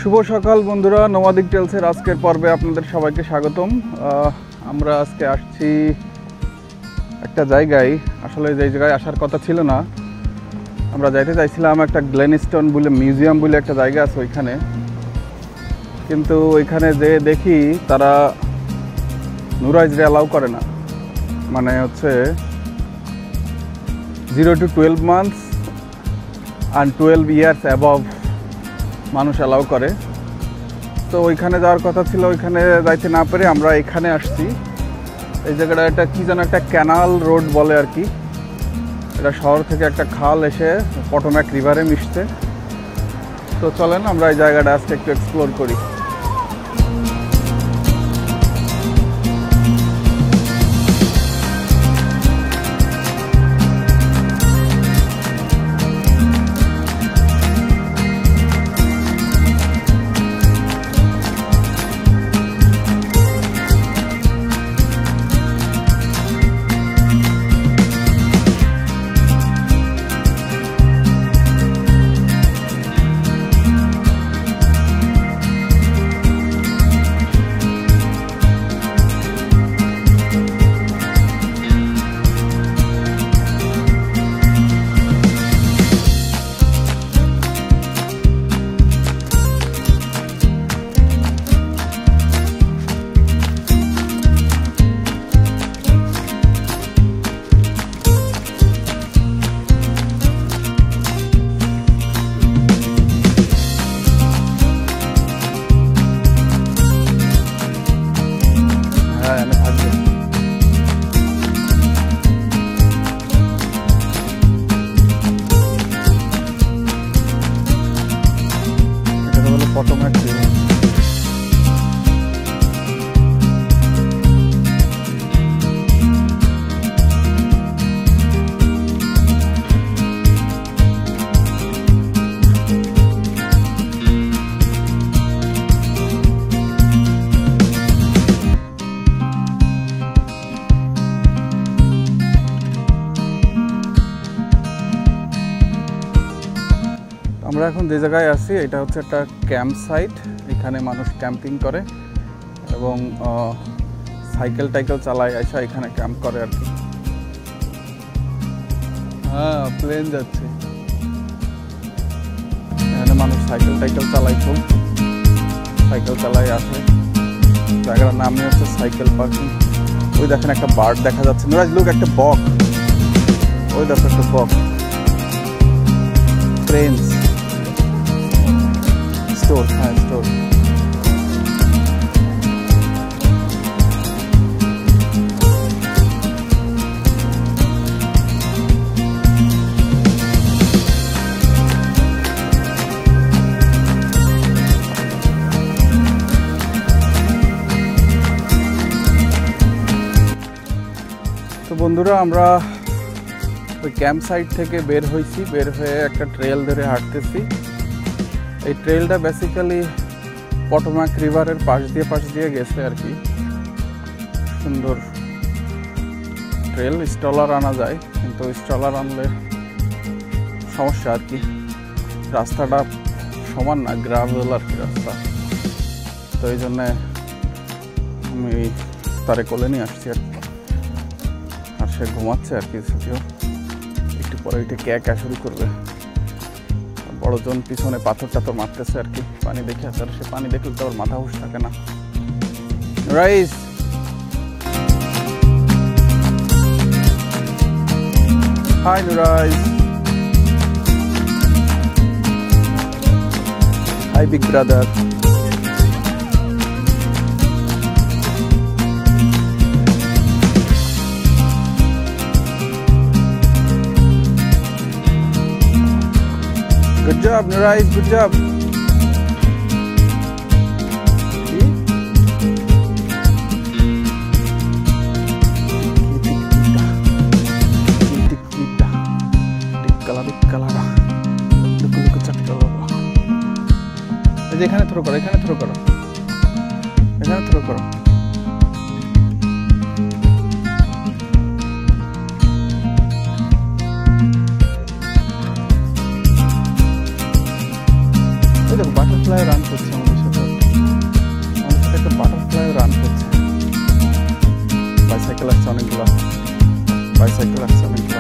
শুভ সকাল বন্ধুরা, নোমাদিক টেলসের আজকের পর্বে আপনাদের সবাইকে স্বাগতম। আমরা আজকে আসছি একটা জায়গায়, আসলে যে জায়গায় আসার কথা ছিল না। আমরা যাইতে চাইছিলাম একটা গ্লেনস্টোন বলে মিউজিয়াম বলে একটা জায়গা আছে ওইখানে, কিন্তু ওইখানে যে দেখি তারা নুরাইজরে অ্যালাউ করে না। মানে হচ্ছে 0 to 12 months and 12 years above মানুষ অ্যালাউ করে। তো ওইখানে যাওয়ার কথা ছিল, ওইখানে যাইতে না পেরে আমরা এখানে আসছি। এই জায়গাটা একটা কী যেন একটা ক্যানাল রোড বলে আর কি। এটা শহর থেকে একটা খাল এসে পটোম্যাক রিভারে মিশছে। তো চলেন আমরা এই জায়গাটা আজকে একটু এক্সপ্লোর করি। আমরা এখন যে জায়গায় আছি এটা হচ্ছে একটা ক্যাম্প সাইট। এখানে মানুষ ক্যাম্পিং করে এবং সাইকেল টাইকেল চালায়, এসে এখানে ক্যাম্প করে আর কি। হ্যাঁ, প্লেন যাচ্ছে। এখানে মানুষ সাইকেল টাইকেল চালায়, খুব সাইকেল চালায় আসে। জায়গাটার নামই হচ্ছে সাইকেল পার্কিং। ওই দেখেন একটা বার্ড দেখা যাচ্ছে। নুরাইজ লুক, একটা বক। ওই দেখো একটা বক। প্লেনস স্টোর, হ্যাঁ স্টোর। তো বন্ধুরা, আমরা ওই ক্যাম্প সাইট থেকে বের হয়েছি, বের হয়ে একটা ট্রেল ধরে হাঁটতেছি। এই ট্রেলটা বেসিক্যালি পটোম্যাক রিভারের পাশ দিয়ে গেছে আর কি। সুন্দর ট্রেল। স্টলার আনা যায়, কিন্তু স্টলার আনলে সমস্যা আর কি। রাস্তাটা সমান না, গ্রাভেল আর কি রাস্তা। তো এই জন্যে আমি তারে কোলে নিয়ে আসছি আর কি। আর সে ঘুমাচ্ছে আর কি। যদিও একটু পরে ওইটা ক্যা শুরু করবে। বড়জন পিছনে পাথর টাথর মারতেছে আর কি পানি দেখে। আর সে পানি দেখলে তো ওর মাথা হুশ থাকে না। রাইস, hi Nurais, hi big brother. Good job, Nurais. Good job. এখানে থ্রো করো, এখানে থ্রো করো, এখানে থ্রো করো। দেখো বাটার বাটারফ্লাই রান করছে আমাদের সাথে একটা বাটারফ্লাই রান করছে। বাইসাইকেল আসছে অনেকগুলো, বাইসাইকেল আসছে অনেকগুলো।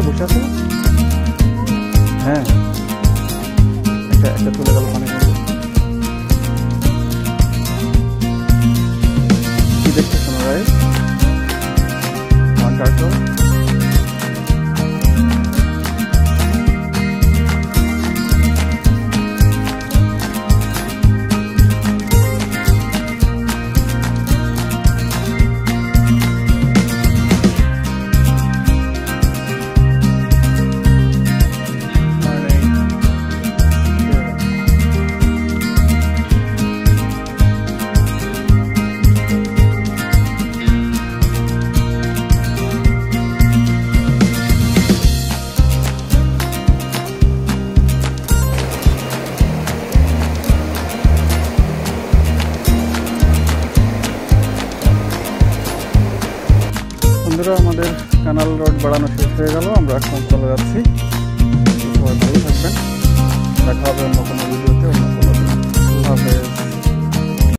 বসে আছে না? হ্যাঁ, একটা তুলে গেল পানির মধ্যে। কি দেখতেছেন ভাই? টার্টল। বন্ধুরা, আমাদের ক্যানাল রোড বাড়ানো শেষ হয়ে গেল, আমরা এখন চলে যাচ্ছি। সবাই ভালো থাকবেন, দেখা হবে অন্য কোনো ভিডিওতে, অন্য কোনো দিন। আল্লাহ হাফেজ।